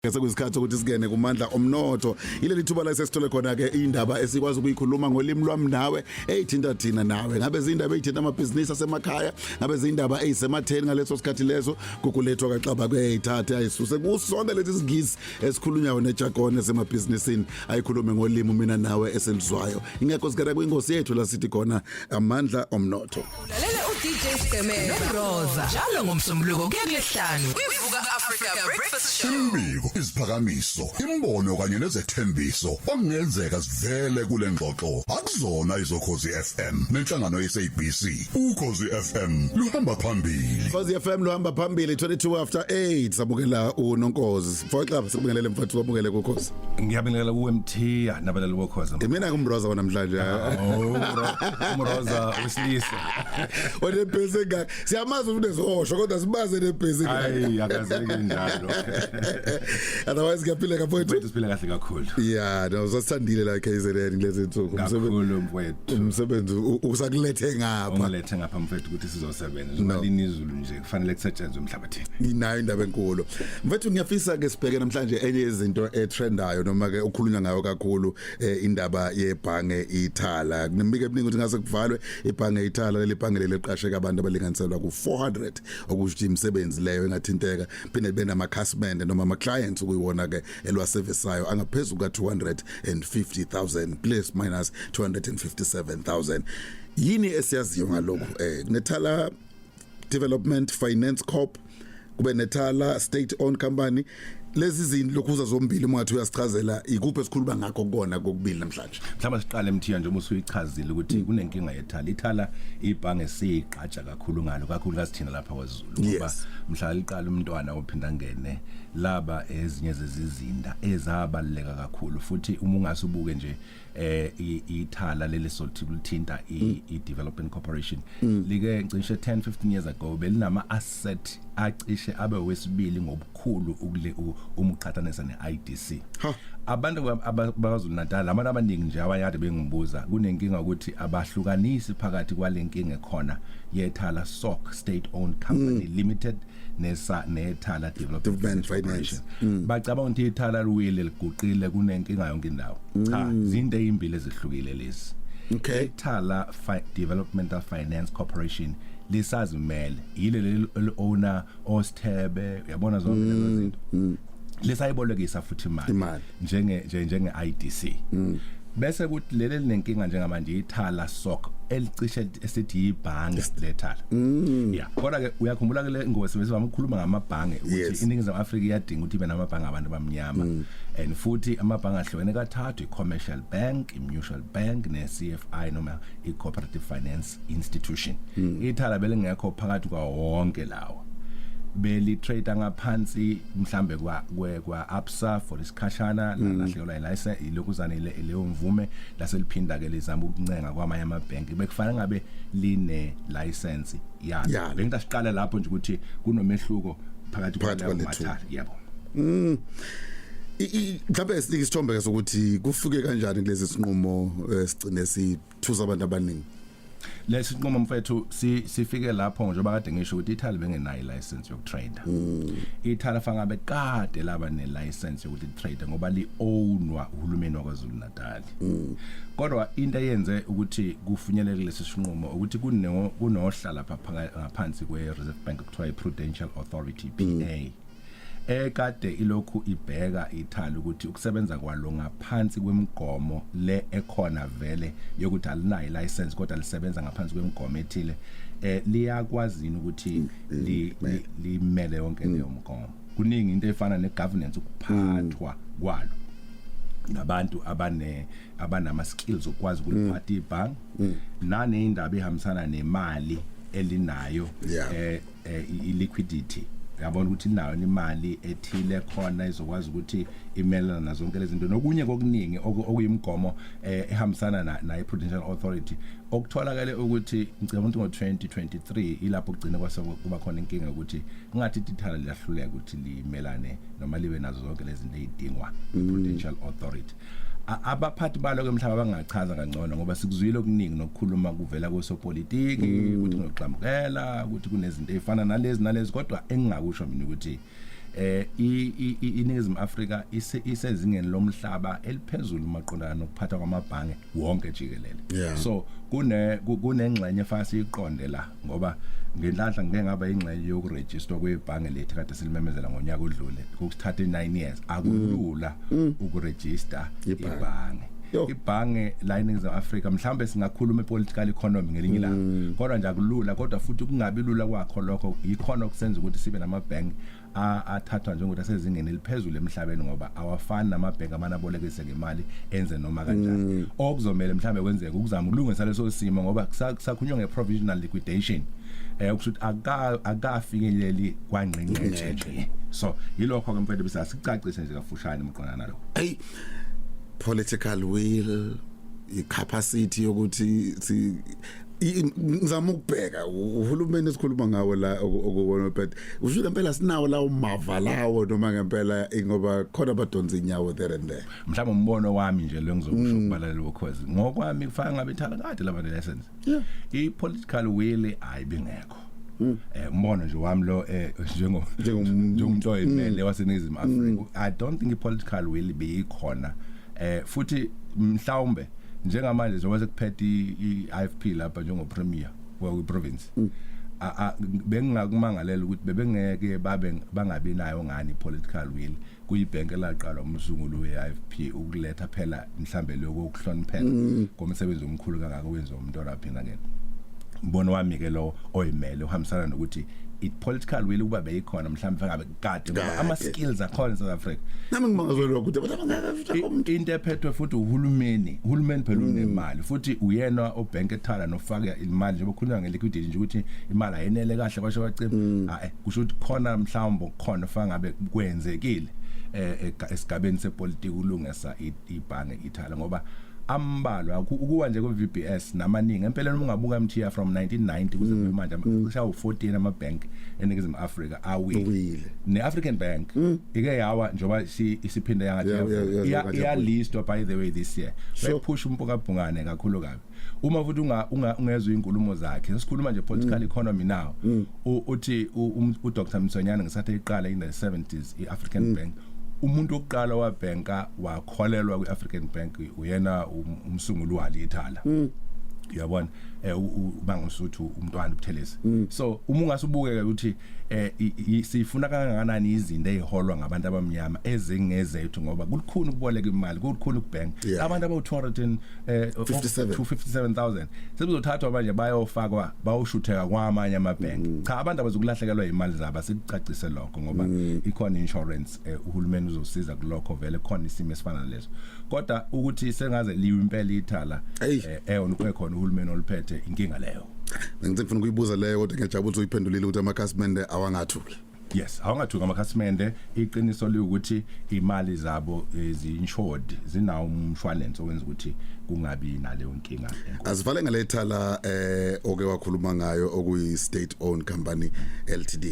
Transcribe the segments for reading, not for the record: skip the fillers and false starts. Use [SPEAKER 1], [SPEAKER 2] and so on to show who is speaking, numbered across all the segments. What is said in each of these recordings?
[SPEAKER 1] Sekwesikhathi ukuthi singene kumandla omnotho ileli thuba la sesithole khona ke indaba esikwazi ukuyikhuluma ngolimi lwami nawe eyithinta thina nawe ngabe izindaba ezithinta amabhizinisi asemakhaya ngabe izindaba ezisematheni ngaleso sikhathi leso kukulethwa kaXaba kweyithathe ayisuse kusonke lezi zingisi esikhulunywa neJagone semabhizinisini ayikhulume ngolimi mina nawe eselizwayo ingekho sikade kwingosi yethu la sithi khona amandla omnotho
[SPEAKER 2] Lalela uDJ Stemela noRosa njalo ngomsombuluko kuyakulehlanu kwivuka Africa Breakfast Show.
[SPEAKER 3] Imbiko, isiphakamiso, imbono kanye nezethembiso okungenzeka sivele kule ngxoxo akuzona izokhozi FM nenhlangano yeSABC. Ukhozi FM luhamba phambili.
[SPEAKER 1] Ukhozi FM luhamba phambili 22 after 8 sabukela uNonkozi. Mfowethu sikubingelele mfowethu wabukele kuKhozi.
[SPEAKER 4] Ngiyabingelela kuMthiya nabalali bokhozi.
[SPEAKER 1] Mina kumroza namhlanje.
[SPEAKER 4] Umroza wesilisa.
[SPEAKER 1] Wena bhezi ngaka. Siyamazi ukuthi ezosho kodwa sibaze nebhezi ngaka.
[SPEAKER 4] Hayi akazeki njalo.
[SPEAKER 1] Otherwise kuyaphileka mfowethu.
[SPEAKER 4] Wethu siphila kahle kakhulu.
[SPEAKER 1] Yeah, no usathandile la KZN kulezi zinsuku.
[SPEAKER 4] Kakhulu mfowethu.
[SPEAKER 1] Umsebenzi usakulethe ngapha.
[SPEAKER 4] Ungilethe ngapha mfowethu ukuthi sizosebenza. Ngalini izulu nje kufanele kusetshenzwe emhlabathini.
[SPEAKER 1] Nginayo indaba enkulu. Mfethu ngiyafisa ke sibheke namhlanje enye izinto etrendayo noma ke ukukhulunywa ngayo kakhulu indaba yebhange iThala. Kunemike ebuningi ukuthi ngase kuvalwe ibhange iThala leli bhange leliqasheka abantu abalinganiselwa ku400 okusho imisebenzi leyo engathinteka phinde bena amakhasimende noma ama clients ukuyiwona ke elwaserviceayo angaphezulu ka250,000 plus minus 257,000. Yini esiyaziyo ngalokho kuneThala Development Finance Corp kube neThala State Owned Company lezi zinto lokhuza zombili mwathi uyasichazela ikuphi esikhuluma ngakho kona kokubili namhlanje
[SPEAKER 4] mhlawumbe siqale Mthiya nje usuyichazile ukuthi kunenkinga yeThala iThala ibhange siqatsha kakhulu ngalo kakhulu kasithina lapha kwaZulu ngoba mhla liqala umntwana ophinda ngene laba ezinye zezizinda ezabaleka kakhulu futhi uma ungasubuke nje iThala leli sothi kulithinta iDevelopment Corporation like ngisho 10-15 years ago belinama asset acishe abe wesibili ngobukhulu ukule umuqhathanisa neIDC abantu baZulu Natal abantu abaningi nje abayade bengibuza kunenkinga ukuthi abahlukanisi phakathi kwalenkinga ekhona yeThala SOC State Owned Company Limited neThala Development Finance bacabanga ukuthi iThala liwile liguqile kunenkinga yonke indawo cha izinto ezimbili ezihlukile lezi iThala Developmental Finance Corporation lisazimele yile owner Osthebe uyabona zonke lezo zinto lesayibolekisa futhi imali njenge IDC bese kuthi leli linenkinga njengamanje iThala SOC elicishe esithi ibhange leThala yeah kodwa ke uyakhumbula ke le ngosi bese bamkhuluma ngamabhange ukuthi iningizimu Afrika iyadinga ukuthi ibe namabhange abantu abamnyama and futhi amabhange ahlukene kathathu iCommercial Bank iMutual Bank neCFI noma iCooperative Finance Institution iThala belingekho phakathi kwa wonke lawo beli trade ngaphansi mhlambe kwa Absa for isikhashana lahlekelwa license ilokuzana leyo mvume laseliphinda ke lizama ukuncenga kwamanye amabhenki bekufanele ngabe line license yalo bengita siqala lapho nje ukuthi kunomehluko phakathi kwalawo mathathu yabo
[SPEAKER 1] mhlawumbe isithombe ke sokuthi kufike kanjani kulezi sinqumo sigcine sithusa abantu abaningi
[SPEAKER 4] lesi sinqumo mfethu sifike lapho njengoba kade ngisho ukuthi iThala bengenayo license yokutrader iThala fangabe kade laba ne license yokuthi trade ngoba li-ownwa uhulumeni wakwaZulu Natal kodwa into eyenze ukuthi kufinyelele lesi sinqumo ukuthi kunohla lapha ngaphansi kweReserve Bank okuthiwa iPrudential Authority PA kade ilokhu ibheka iThala ukuthi ukusebenza kwalo ngaphansi kwemigomo le ekhona vele yokuthi alinayo license kodwa lisebenza ngaphansi kwemigomo ethile liyakwazini ukuthi limele yonke leyo mgomo kuningi into efana negovernance ukuphathwa kwalo ngabantu abanama skills okwazi ukuliphatha ibhange nane indaba ehambisana nemali elinayo iliquidity yabona ukuthi nayo imali ethile khona izokwazi ukuthi imelana nazo zonke lezi zinto nokunye kokuningi okuyimgomo ehambisana na Prudential Authority okutholakala ukuthi ngicabanga ukuthi ngo2023 ilapho kugcina kwase kuba khona inkinga ukuthi ngathi iThala liyahluleka ukuthi limelane noma libe nazo zonke lezi zinto ezidingwa Prudential Authority abaphathi balo ke mhlaba bangachaza kangcono ngoba sikuzwile okuningi nokukhuluma kuvela kwesopolitiki ukuthi ngoxamukela ukuthi kunezinto ezifana nalezi kodwa engingakusho mina ukuthi iNingizimu Afrika isezingeni lomhlaba eliphezulu maqondana nokuphatha kwamabhange wonke jikelele. So kunengxenye fasi iqonde la ngoba ngenhlanhla ngeke ngaba ingxenye yokuregister kwebhange lethu kade silimemezela ngonyaka odlule kusithatha 9 years akulula ukuregister ibhange. Ibhange la eNingizimu Afrika mhlambe singakhuluma political economy ngelinye ilanga kodwa nje akulula kodwa futhi kungabi lula kwakho lokho ikhona okusenza ukuthi sibe namabhange athathwa njengokuthi asezingeni eliphezulu emhlabeni ngoba awafani namabhange amanabolekise ngemali enze noma kanjani okuzomela mhlambe kwenzeka ukuzama ukulungisa leso simo ngoba kusakhunywa ngeprovisional liquidation ukuthi akafikeleli kwangqingqe nje so yilokho ke mfethu bisasicacise nje kafushane maqondana nalokho
[SPEAKER 1] political will capacity yokuthi ngizama ukubheka uhulumeni esikhuluma ngawo la okubona but usho ngempela sinawo la umava lawo noma ngempela ngoba khona badonsa inyawo there and there
[SPEAKER 4] mhlawumbe umbono wami nje lo ngizokusho ukubalala lokhozi ngokwami kufaka ngabe ithala kade laba lessons I political will ayibingekho umbono nje wami lo njengomuntu oyimele waseNingizimu Afrika I don't think I political will beyikhona futhi mhlawumbe njengamanje njengoba sekuphethe iIFP lapha njengo premier we province bengingakumangalela ukuthi bebengeke bangabi nayo ngani political will kuyibhenke laqala umsungulo weIFP ukuletha phela mhlambe lokho ukuhloniphela komsebenzi omkhulu kangaka wenza umuntu oraphinga ngene umbono wami ke lo oyimele uhambisana nokuthi political will ukuba beyikhona mhlawumbe ngabe kade ngoba ama skills akhona eSouth Africa
[SPEAKER 1] nami ngimangazwe ukuthi abangaka
[SPEAKER 4] into ephethwe futhi uhulumeni phela unemali futhi uyena obhenke ethala nofaka imali njengoba kukhulunywa ngeliquidity nje ukuthi imali ayenele kahle basho bacima kusho ukuthi khona mhlawumbe khona ufaka ngabe kwenzekile esigabeni sepolitiki ulungisa ibhange ithala ngoba ambalwa ukuwa nje kwe VBS namaningi empeleni ungabuka MTR from 1990 kuze manje kushawu 14 amabank eNingizimu Afrika awile neAfrican Bank ike yawa njoba isiphinde yangathi iya list by the way this year push umpoka bhungane kakhulu kabi uma futhi ungezwe inkulumo zakhe sesikhuluma nje political economy now uthi uDr Msonyane ngisathe iqala in the 70s iAfrican Bank umuntu oqala wabhenka wakholelwa kwiAfrican Bank uyena umsunguli wali ithala uyabona ubangusuthu umntwana uButhelezi so uma ungasubuke ukuthi sifuna kangakanani izinto eziholwa ngabantu abamnyama ezingezethu ngoba kulikhulu ukuboleka imali kulikhulu ukubhenka abantu aba 257,000 sebezothathwa manje bayofakwa bawushutheka kwamanye amabhenki cha abantu abazokulahlekelwa imali zabo sikucacise lokho ngoba ikhona insurance uhulumeni uzosiza kulokho vele khona isimo esifana leso kodwa ukuthi sengaze liwe impela ithala ekhona uhulumeni oluphethe inkinga leyo
[SPEAKER 1] ngicela ngifuna ukuyibuza leyo kodwa ngiyajabula ukuthi uyiphendulile ukuthi amakhasimende awangathuki
[SPEAKER 4] yes awangathuka amakhasimende iqiniso liwukuthi imali zabo ezi-insured zinawo umshwalense owenza ukuthi kungabi naleyo nkinga
[SPEAKER 1] azivale ngalethala oke wakhuluma ngayo okuyi state owned company Ltd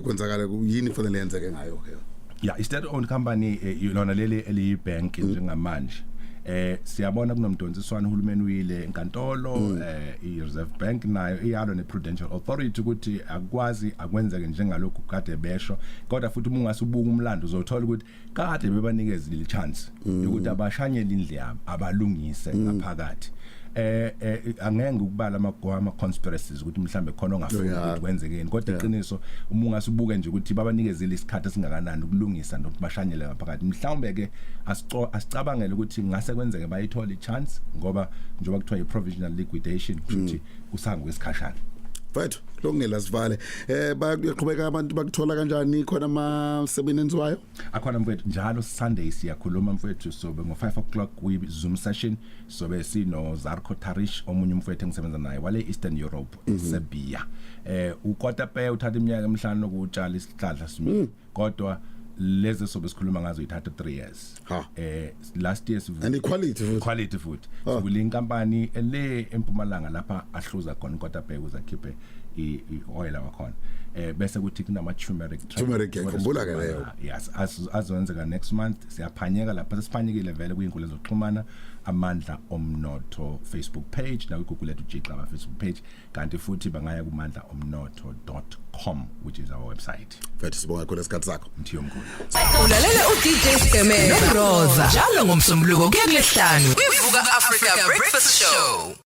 [SPEAKER 1] kwenzakala yini kufanele yenzeke ngayo ke
[SPEAKER 4] yeah i-state owned company yona leli eliyibank njengamanje siyabona kunomdonsiswana uhulumeni uyile enkantolo iReserve Bank nayo iyalo nePrudential Authority ukuthi akwazi akwenzeke njengalokhu kade besho kodwa futhi ungasubuka umlando uzothola ukuthi kade bebanikeza le chance ukuthi abashanyele indle yabo abalungise ngaphakathi angeke ukubala ama conspiracies ukuthi mhlambe khona ongafuni ukuthi kwenzekeni kodwa iqiniso uma ungasubuke nje ukuthi babanikezile isikhathi esingakanani ukulungisa nokuthi bashanyele ngaphakathi mhlawumbe ke asicabangele ukuthi ngase kwenzeke bayithola ichance ngoba njengoba kuthiwa iprovisional liquidation ukuthi kusangwesikhashana
[SPEAKER 1] mfethu lokungela sivale bayaqhubeka abantu bakuthola kanjani khona amasebenzi wayo
[SPEAKER 4] akhona mfethu njalo Sunday siyakhuluma mfethu sobe ngo5 o'clock kwi Zoom session sobe sino Zarko Tarish omunye umfethu engisebenza naye wale Eastern Europe eSerbia uKotape uthatha iminyaka emihlanu ukutshala isihlahla simi kodwa lezi sobe sikhuluma ngazo ithatha 3 years last year
[SPEAKER 1] and
[SPEAKER 4] quality food kule inkampani ele eMpumalanga lapha ahluza khona Kotape ukuze akhiphe ioil wakhona bese kuthi kunama turmeric
[SPEAKER 1] ngikhumbula ke leyo.
[SPEAKER 4] Yes, azowenzeka next month. Siyaphanyeka lapha sesiphanyekile vele kwinkulu zokuxhumana Amandla Omnotho Facebook page na Google lethu Jixaba Facebook page kanti futhi bangaya ku mandlaomnotho.com which is our website.
[SPEAKER 1] Mfethu sibonga khona isikhathi sakho.
[SPEAKER 4] Mthiyo mkhulu.
[SPEAKER 2] Ulalela uDJ Stemela noRosa njalo ngomsombuluko kuya kulesihlanu kwivuka Africa Breakfast Show.